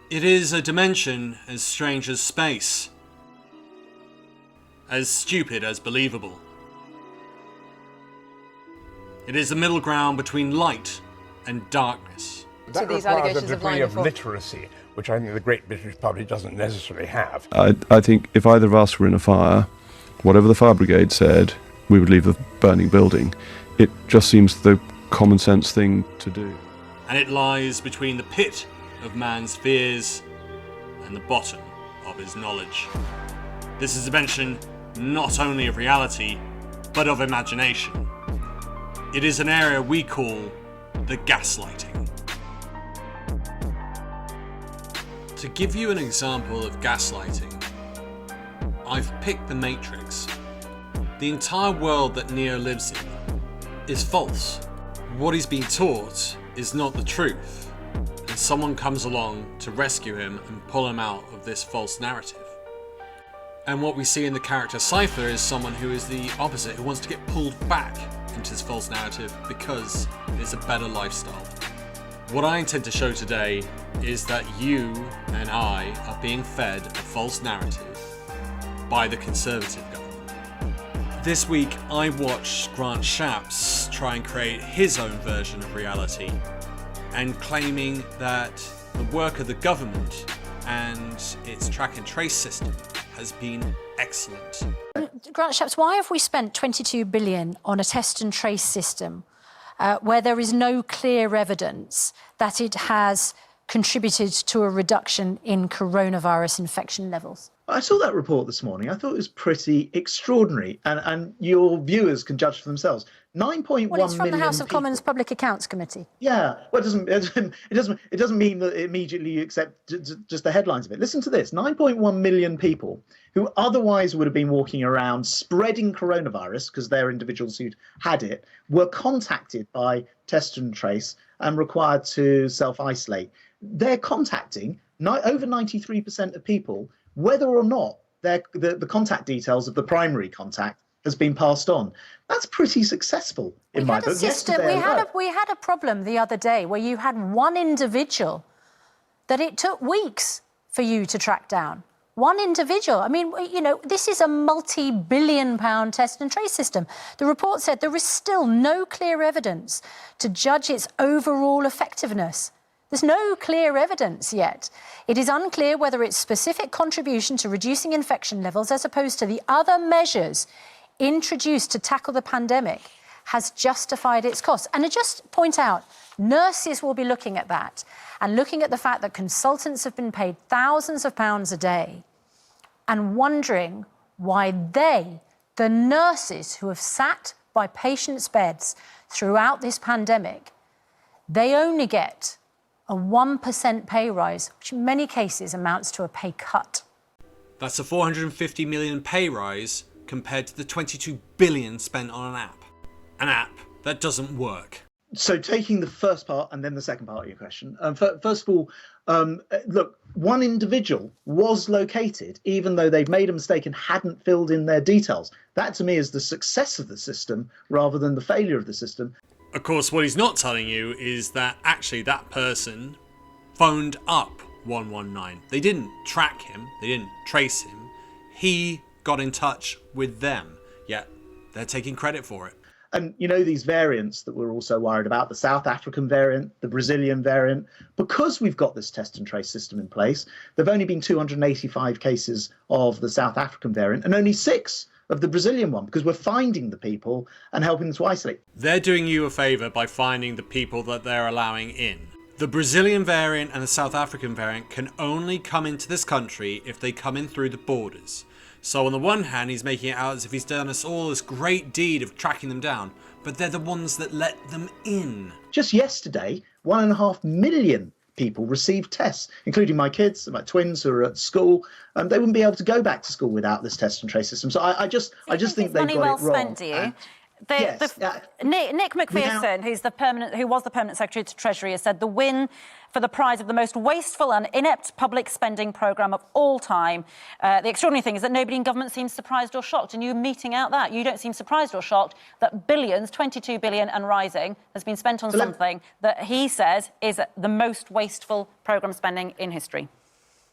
It is a dimension as strange as space, as stupid as believable. It is the middle ground between light and darkness. That requires a degree of literacy, which I think the great British public doesn't necessarily have. I think if either of us were in a fire, whatever the fire brigade said, we would leave the burning building. It just seems the common sense thing to do. And it lies between the pit of man's fears and the bottom of his knowledge. This is a dimension not only of reality, but of imagination. It is an area we call the gaslighting. To give you an example of gaslighting, I've picked the Matrix. The entire world that Neo lives in is false. What he's been taught is not the truth, and someone comes along to rescue him and pull him out of this false narrative. And what we see in the character Cypher is someone who is the opposite, who wants to get pulled back into this false narrative because it's a better lifestyle. What I intend to show today is that you and I are being fed a false narrative by the Conservative government. This week I watched Grant Shapps try and create his own version of reality, and claiming that the work of the government and its track and trace system has been excellent. Grant Shapps, why have we spent 22 billion on a test and trace system where there is no clear evidence that it has contributed to a reduction in coronavirus infection levels? I saw that report this morning. I thought it was pretty extraordinary, and your viewers can judge for themselves. 9.1 Well, it's from million the House of people. Commons Public Accounts Committee. Yeah, well, it doesn't mean that immediately you accept just the headlines of it. Listen to this: 9.1 million people who otherwise would have been walking around spreading coronavirus because they're individuals who'd had it, were contacted by Test and Trace and required to self-isolate. They're contacting over 93% of people, whether or not the contact details of the primary contact has been passed on. That's pretty successful in my book. We had a problem the other day where you had one individual that it took weeks for you to track down. One individual. I mean, you know, this is a multi-billion-pound test and trace system. The report said there is still no clear evidence to judge its overall effectiveness. There's no clear evidence yet. It is unclear whether its specific contribution to reducing infection levels, as opposed to the other measures introduced to tackle the pandemic, has justified its costs. And I just point out, nurses will be looking at that and looking at the fact that consultants have been paid thousands of pounds a day and wondering why they, the nurses who have sat by patients' beds throughout this pandemic, they only get a 1% pay rise, which in many cases amounts to a pay cut. That's a 450 million pay rise compared to the 22 billion spent on an app. An app that doesn't work. So taking the first part and then the second part of your question. First of all, look, one individual was located, even though they've made a mistake and hadn't filled in their details. That to me is the success of the system rather than the failure of the system. Of course, what he's not telling you is that actually that person phoned up 119. They didn't track him. They didn't trace him. He got in touch with them, yet they're taking credit for it. And, you know, these variants that we're also worried about, the South African variant, the Brazilian variant, because we've got this test and trace system in place, there have only been 285 cases of the South African variant and only 6 of the Brazilian one, because we're finding the people and helping them to isolate. They're doing you a favour by finding the people that they're allowing in. The Brazilian variant and the South African variant can only come into this country if they come in through the borders. So on the one hand, he's making it out as if he's done us all this great deed of tracking them down, but they're the ones that let them in. Just yesterday, 1.5 million people received tests, including my kids, my twins who are at school. They wouldn't be able to go back to school without this test and trace system. So I just think they've got it wrong. Money well spent, do you? Nick McPherson, who was the permanent Secretary to Treasury, has said the win for the prize of the most wasteful and inept public spending programme of all time. The extraordinary thing is that nobody in government seems surprised or shocked, and you meeting out that. You don't seem surprised or shocked that billions, 22 billion and rising, has been spent on something that he says is the most wasteful programme spending in history.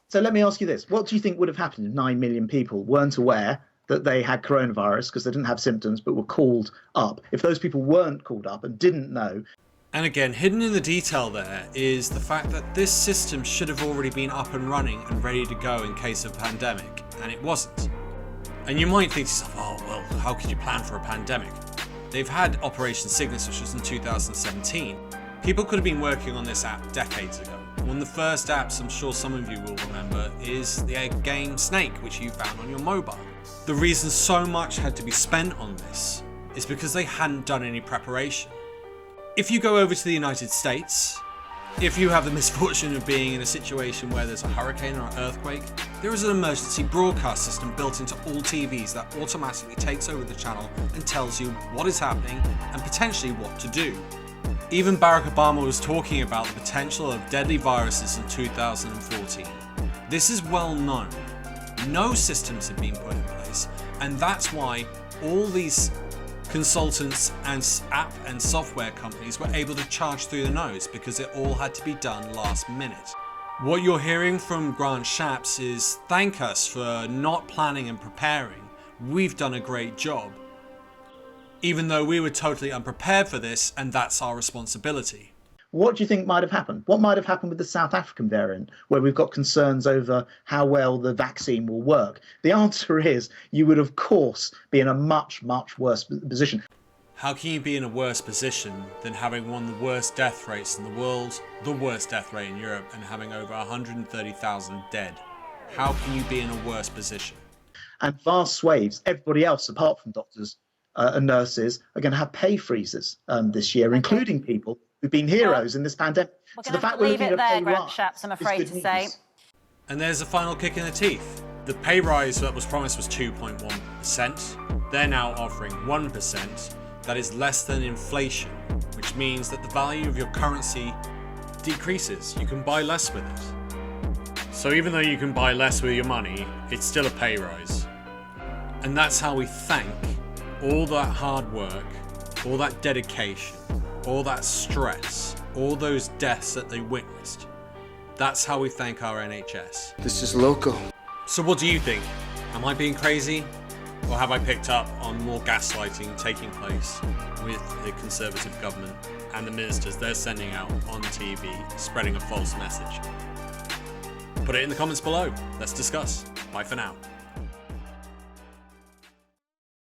So let me ask you this. What do you think would have happened if 9 million people weren't aware that they had coronavirus because they didn't have symptoms but were called up? If those people weren't called up and didn't know. And again, hidden in the detail there is the fact that this system should have already been up and running and ready to go in case of a pandemic, and it wasn't. And you might think to yourself, oh, well, how could you plan for a pandemic? They've had Operation Cygnus, which was in 2017. People could have been working on this app decades ago. One of the first apps I'm sure some of you will remember is the egg game Snake, which you found on your mobile. The reason so much had to be spent on this is because they hadn't done any preparation. If you go over to the United States, if you have the misfortune of being in a situation where there's a hurricane or an earthquake, there is an emergency broadcast system built into all TVs that automatically takes over the channel and tells you what is happening and potentially what to do. Even Barack Obama was talking about the potential of deadly viruses in 2014. This is well known. No systems have been put in place, and that's why all these consultants and app and software companies were able to charge through the nose because it all had to be done last minute. What you're hearing from Grant Shapps is thank us for not planning and preparing. We've done a great job. Even though we were totally unprepared for this, and that's our responsibility. What do you think might have happened? What might have happened with the South African variant, where we've got concerns over how well the vaccine will work? The answer is you would, of course, be in a much, much worse position. How can you be in a worse position than having one of the worst death rates in the world, the worst death rate in Europe, and having over 130,000 dead? How can you be in a worse position? And vast swathes, everybody else apart from doctors and nurses, are going to have pay freezes this year, including people who've been heroes in this pandemic. So the fact we're looking at a pay rise, I'm afraid to say. And there's a final kick in the teeth. The pay rise that was promised was 2.1%. They're now offering 1%. That is less than inflation, which means that the value of your currency decreases. You can buy less with it. So even though you can buy less with your money, it's still a pay rise. And that's how we thank all that hard work, all that dedication, all that stress, all those deaths that they witnessed. That's how we thank our NHS. This is local. So what do you think? Am I being crazy? Or have I picked up on more gaslighting taking place with the Conservative government and the ministers they're sending out on TV, spreading a false message? Put it in the comments below. Let's discuss. Bye for now.